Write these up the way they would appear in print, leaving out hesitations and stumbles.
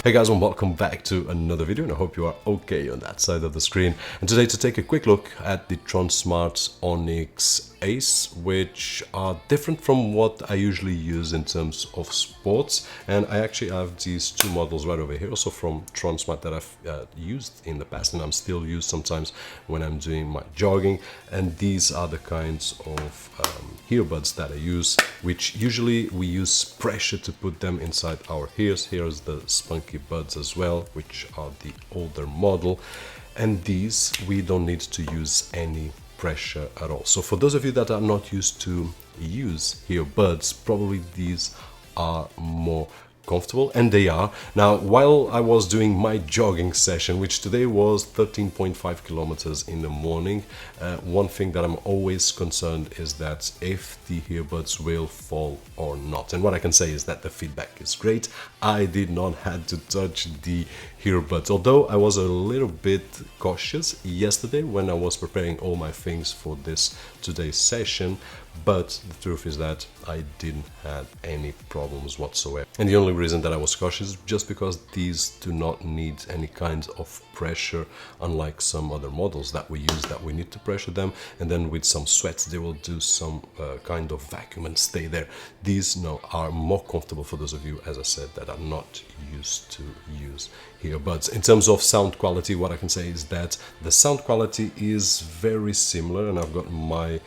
Hey guys, and welcome back to another video, and I hope you are okay on that side of the screen. And today to take a quick look at the Tronsmart Onyx Ace, which are different from what I usually use in terms of sports. And I actually have these two models right over here, also from Tronsmart, that I've used in the past and I'm still used sometimes when I'm doing my jogging. And these are the kinds of earbuds that I use, which usually we use pressure to put them inside our ears. Here's the spunky buds as well, which are the older model, and these we don't need to use any pressure at all. So for those of you that are not used to use earbuds, probably these are more comfortable, and they are. Now, while I was doing my jogging session, which today was 13.5 kilometers in the morning, one thing that I'm always concerned is that if the earbuds will fall or not. And what I can say is that the feedback is great. I did not have to touch the earbuds, although I was a little bit cautious yesterday when I was preparing all my things for this today's session. But the truth is that I didn't have any problems whatsoever. And the only reason that I was cautious is just because these do not need any kind of pressure, unlike some other models that we use that we need to pressure them, and then with some sweats they will do some kind of vacuum and stay there. These now are more comfortable for those of you, as I said, that are not used to use earbuds. In terms of sound quality, what I can say is that the sound quality is very similar, and I've got my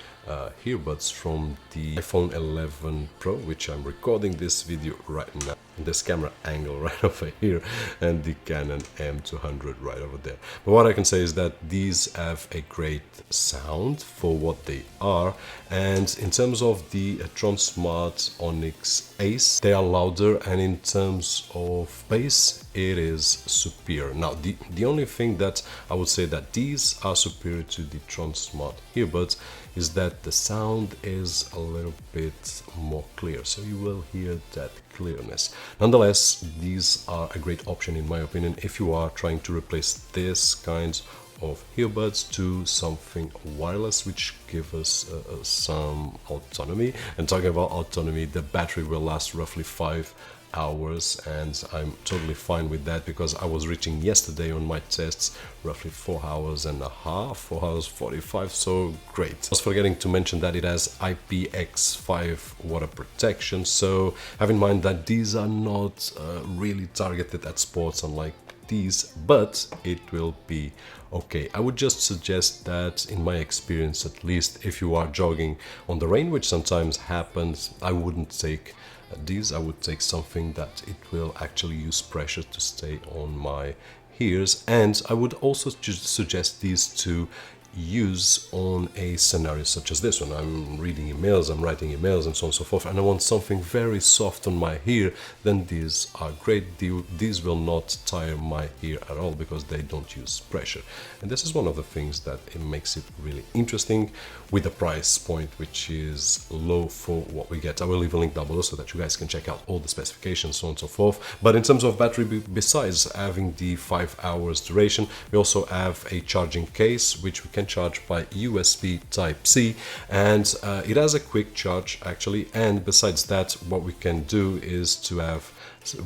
earbuds from the iPhone 11 Pro, which I'm recording this video right now, this camera angle right over here, and the Canon M200 right over there. But what I can say is that these have a great sound for what they are, and in terms of the Tronsmart Onyx Ace, they are louder, and in terms of bass it is superior. Now the only thing that I would say that these are superior to the Tronsmart earbuds is that the sound is a little bit more clear, so you will hear that clearness. Nonetheless, these are a great option in my opinion if you are trying to replace this kind of earbuds to something wireless, which give us some autonomy. And talking about autonomy, the battery will last roughly 5 hours, and I'm totally fine with that because I was reaching yesterday on my tests roughly 4 hours and a half, 4 hours 45, so great. I was forgetting to mention that it has IPX5 water protection, so have in mind that these are not really targeted at sports unlike these, but it will be okay. I would just suggest that, in my experience at least, if you are jogging on the rain, which sometimes happens, I wouldn't take these. I would take something that it will actually use pressure to stay on my ears, and I would also just suggest these to use on a scenario such as this one. I'm reading emails, I'm writing emails, and so on and so forth, and I want something very soft on my ear. Then these are great. These will not tire my ear at all because they don't use pressure, and this is one of the things that it makes it really interesting, with a price point which is low for what we get. I will leave a link down below so that you guys can check out all the specifications, so on and so forth. But in terms of battery, besides having the 5 hours duration, we also have a charging case which we can charge by USB Type-C, and it has a quick charge actually. And besides that, what we can do is to have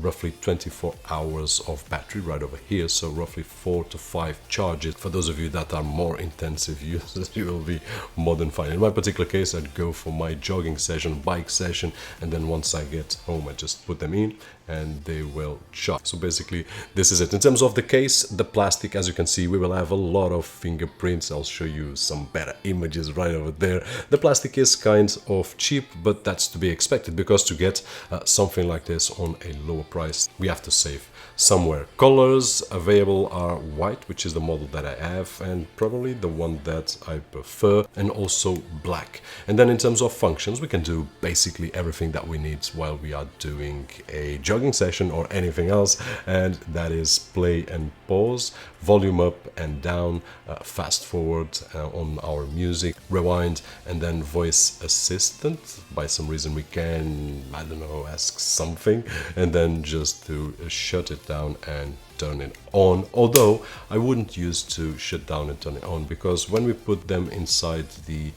roughly 24 hours of battery right over here, so roughly 4 to 5 charges. For those of you that are more intensive users, you will be more than fine. In my particular case, I'd go for my jogging session, bike session, and then once I get home I just put them in and they will charge. So basically this is it. In terms of the case, the plastic, as you can see, we will have a lot of fingerprints. I'll show you some better images right over there. The plastic is kind of cheap, but that's to be expected because to get something like this on a lower price, we have to save somewhere. Colors available are white, which is the model that I have and probably the one that I prefer, and also black. And then in terms of functions, we can do basically everything that we need while we are doing a jogging session or anything else, and that is play and pause, volume up and down, fast forward on our music, rewind, and then voice assistant. By some reason we can, I don't know, ask something, and then just to shut it down and turn it on, although I wouldn't use to shut down and turn it on, because when we put them inside the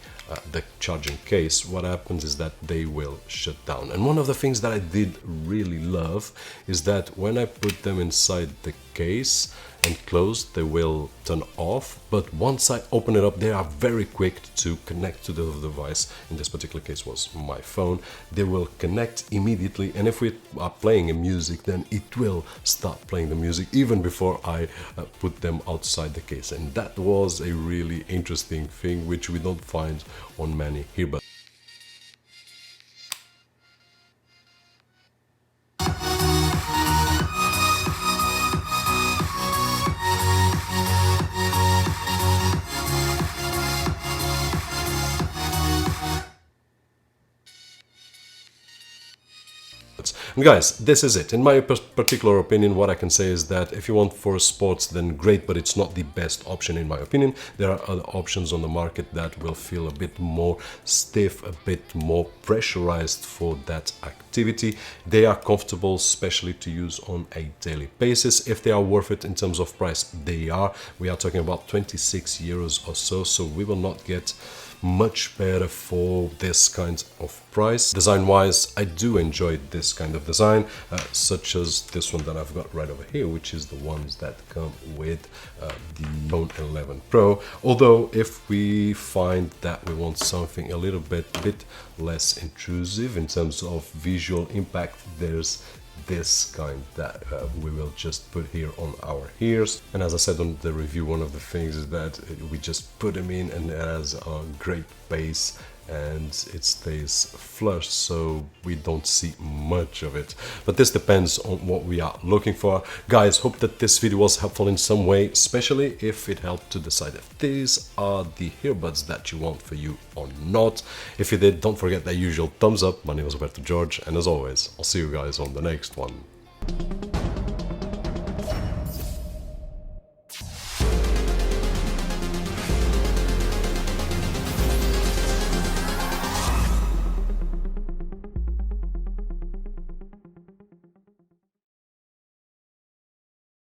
charging case, what happens is that they will shut down. And one of the things that I did really love is that when I put them inside the case and closed, they will turn off, but once I open it up, they are very quick to connect to the device. In this particular case was my phone. They will connect immediately, and if we are playing a music, then it will start playing the music even before I put them outside the case. And that was a really interesting thing which we don't find on many earbuds. And guys, this is it. In my particular opinion, what I can say is that if you want for sports, then great, but it's not the best option in my opinion. There are other options on the market that will feel a bit more stiff, a bit more pressurized for that activity. They are comfortable, especially to use on a daily basis. If they are worth it in terms of price, they are. We are talking about 26 euros or so, so we will not get much better for this kind of price. Design wise, I do enjoy this kind of design, such as this one that I've got right over here, which is the ones that come with the phone 11 Pro. Although if we find that we want something a little bit less intrusive in terms of visual impact, there's this kind that we will just put here on our ears. And as I said on the review, one of the things is that we just put them in, and it has a great bass and it stays flush, so we don't see much of it. But this depends on what we are looking for. Guys, hope that this video was helpful in some way, especially if it helped to decide if these are the earbuds that you want for you or not. If you did, don't forget that usual thumbs up. My name is Roberto, and as always, I'll see you guys on the next one.